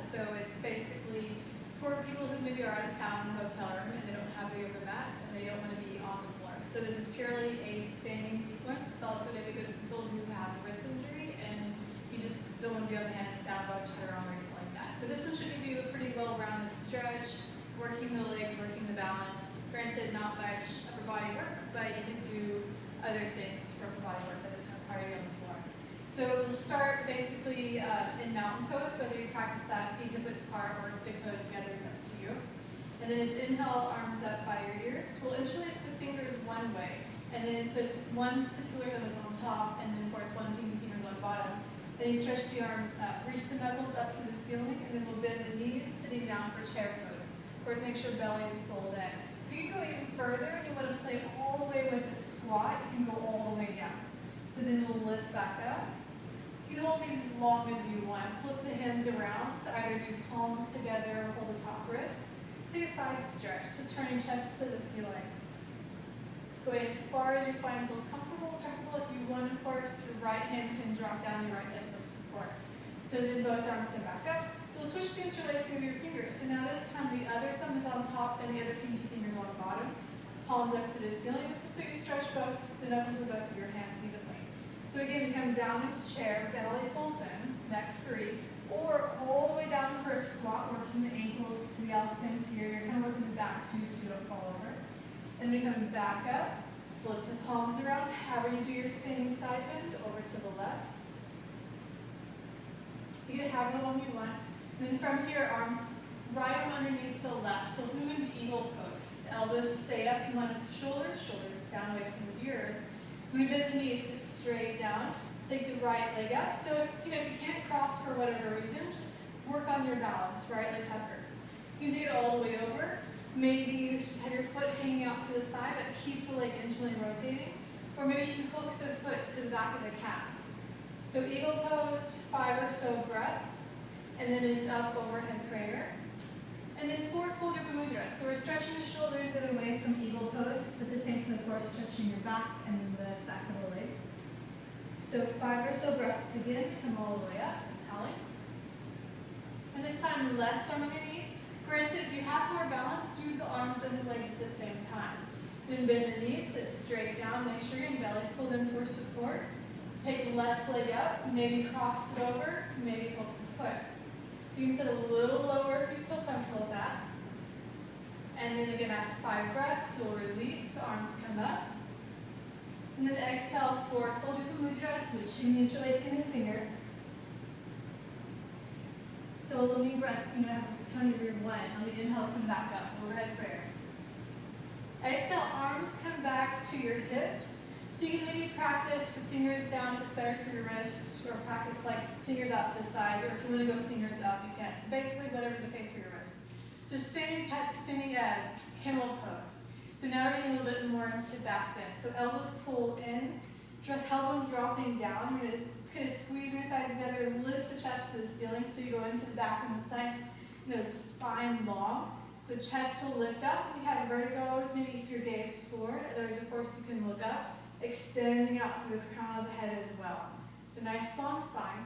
So it's basically for people who maybe are out of town in a hotel room and they don't have a yoga mat and they don't want to be on the floor. So this is purely a standing sequence. It's also going to be good for people who have wrist injury and you just don't want to be on the hands down, dog, chair, or anything like that. So this one should give you a pretty well-rounded stretch, working the legs, working the balance. Granted, not much upper body work, but you can do other things for upper body work that is required on the floor. So we'll start basically in mountain pose, whether you practice that feet hip width apart or big toes together is up to you. And then it's inhale, arms up by your ears. We'll interlace the fingers one way. And then so it's one particular thumb is on top, and then of course one finger is on bottom. Then you stretch the arms up, reach the knuckles up to the ceiling, and then we'll bend the knees sitting down for chair pose. Of course, make sure belly is pulled in. If you can go even further and you want to play all the way with a squat, you can go all the way down. So then we'll lift back up. You can hold these as long as you want. Flip the hands around to either do palms together or hold the top wrist. Take a side stretch, so turning chest to the ceiling. Going as far as your spine feels comfortable. If you want, of course, your right hand can drop down your right leg for support. So then both arms come back up. You'll switch to interlacing of your fingers. So now this time the other thumb is on top and the other pinky finger is on the bottom. Palms up to the ceiling. This is so you stretch both the knuckles of both of your hands evenly. So again, you come down into chair, belly pulls in, neck free, or all the way down for a squat, working the ankles to the outside interior. You're kind of working the back too so you don't fall over. And then you come back up, flip the palms around, however you do your standing side bend, over to the left. You can have the one you want. And then from here, arms right underneath the left. So move into eagle pose. Elbows stay up, you want to shoulders down away from the ears. When you bend the knees, sit straight down. Take the right leg up. So if you can't cross for whatever reason, just work on your balance, right leg hovers. You can take it all the way over. Maybe you just have your foot hanging out to the side, but keep the leg internally rotating. Or maybe you can hook the foot to the back of the calf. So eagle pose, 5 or so breaths, and then it's up overhead prayer. And then forward fold yoga mudra. So we're stretching the shoulders that are away from eagle pose, but at the same time, of course, stretching your back and then the back of the legs. So 5 or so breaths again, come all the way up, inhaling. And this time, left arm underneath. Granted, if you have more balance, do the arms and the legs at the same time. Then bend the knees, sit straight down, make sure your belly's pulled in for support. Take the left leg up, maybe cross it over, maybe hook the foot. You can sit a little lower if you feel comfortable with that. And then again, after 5 breaths, you'll release, arms come up. And then exhale for fold yoga mudra, switching, interlacing the fingers. Solo me breaths, you know, counting your 1. On the inhale, come back up, overhead prayer. Exhale, arms come back to your hips. So you can maybe practice with fingers down if it's better for your wrists, or practice like fingers out to the sides, or if you want to go fingers up, you can. So basically, whatever's okay for your wrist. So standing camel pose. So now we're getting a little bit more into back bend. So elbows pull in, tailbone dropping down. You're going to kind of squeeze your thighs together and lift the chest to the ceiling. So you go into the back and the thighs, the spine long. So chest will lift up. If you have vertigo, maybe keep your gaze forward. Otherwise, of course, you can look up, extending out through the crown of the head as well. So nice long spine.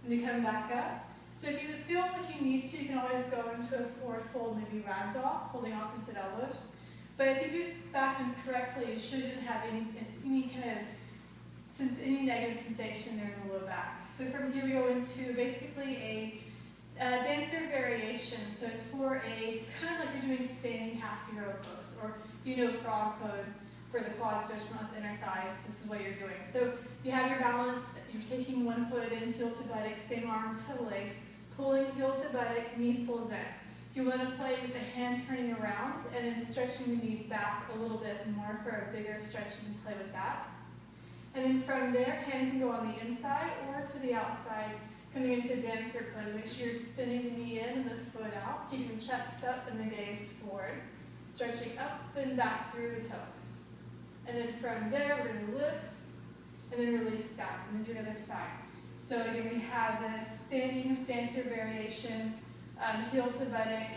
And you come back up. So if you feel like you need to, you can always go into a forward fold, maybe ragdoll, holding opposite elbows. But if you do back bends correctly, you shouldn't have any kind of any negative sensation there in the low back. So from here we go into basically a dancer variation. So it's it's kind of like you're doing standing half hero pose, or frog pose for the quad stretch, not the inner thighs. This is what you're doing. So you have your balance, you're taking one foot in, heel to buttock, same arm to leg, pulling heel to buttock, knee pulls in. If you want to play with the hand turning around and then stretching the knee back a little bit more for a bigger stretch, you can play with that. And then from there, hand can go on the inside or to the outside, coming into dancer pose. Make sure you're spinning the knee in and the foot out, keeping chest up and the gaze forward, stretching up and back through the toes. And then from there, we're going to lift and then release down, and then do the other side. So again, we have the standing dancer variation, heel to buttock.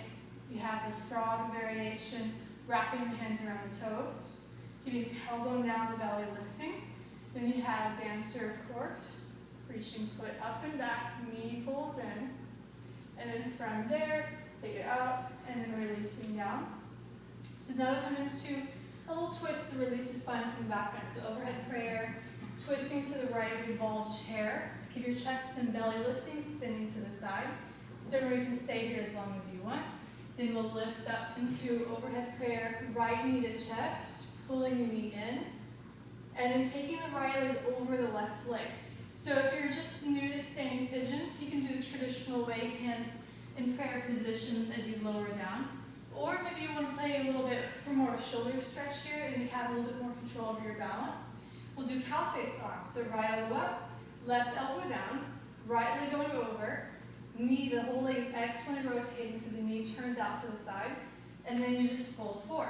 You have the frog variation, wrapping the hands around the toes, keeping tailbone down, the belly lifting. Then you have dancer, of course, reaching foot up and back, knee pulls in, And then from there, take it up, and then releasing down. So now we'll come into a little twist to release the spine and come back in. So overhead prayer, twisting to the right, revolved chair. Keep your chest and belly lifting, spinning to the side. So you can stay here as long as you want. Then we'll lift up into overhead prayer, right knee to chest, pulling the knee in, and then taking the right leg over the left leg. So if you're just new to standing pigeon, you can do the traditional way, hands in prayer position as you lower down. Or maybe you want to play a little bit for more of a shoulder stretch here and you have a little bit more control over your balance. We'll do Cowface arms. So right elbow up, left elbow down, right leg going over, knee, the whole leg is externally rotating so the knee turns out to the side, and then you just fold forward.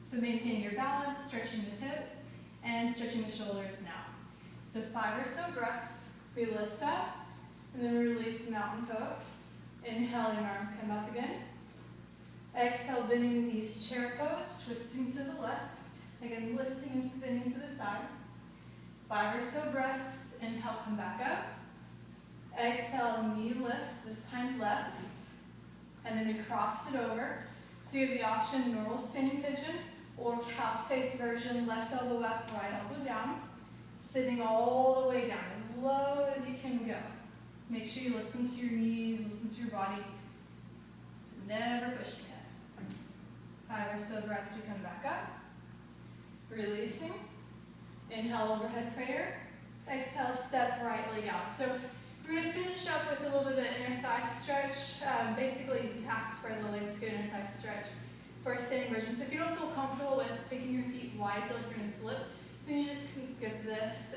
So maintaining your balance, stretching the hip, and stretching the shoulders now. So 5 or so breaths. We lift up, and then release mountain pose. Inhaling, arms come up again. Exhale, bending the knees, chair pose, twisting to the left. Again, lifting and spinning to the side. 5 or so breaths. Inhale, come back up. Exhale, knee lifts, this time left. And then we cross it over. So you have the option, normal standing pigeon, or Cowface version, left elbow up, right elbow down. Sitting all the way down, as low as you can go. Make sure you listen to your knees, listen to your body. So never pushing it. 5 or so breaths, we come back up. Releasing. Inhale, overhead prayer. Exhale, step right leg out. So we're going to finish up with a little bit of an inner thigh stretch. Basically, you have to spread the legs to get an inner thigh stretch for a standing version. So if you don't feel comfortable with taking your feet wide, feel like you're going to slip, then you just can skip this.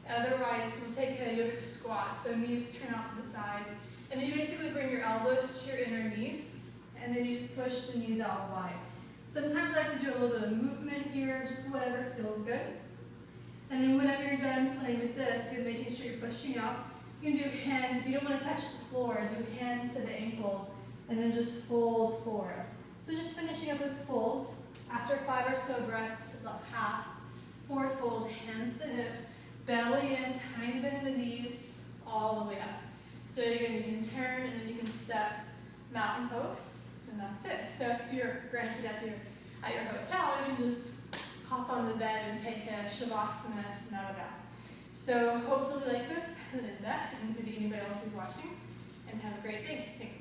Otherwise, we'll take a yogic squat. So knees turn out to the sides. And then you basically bring your elbows to your inner knees. And then you just push the knees out wide. Sometimes I like to do a little bit of movement here, just whatever feels good. And then whenever you're done playing with this, you're making sure you're pushing out. You can do hands, if you don't want to touch the floor, do hands to the ankles, and then just fold forward. So just finishing up with folds. After 5 or so breaths, about half, forward fold, hands to hips, belly in, tiny bend in the knees, all the way up. So again, you can turn and then you can step mountain pose, and that's it. So if you're, granted, if you're at your hotel, you can just hop on the bed and take a shavasana, none of that. So hopefully you like this, Linda, and maybe anybody else who's watching, and have a great day. Thanks.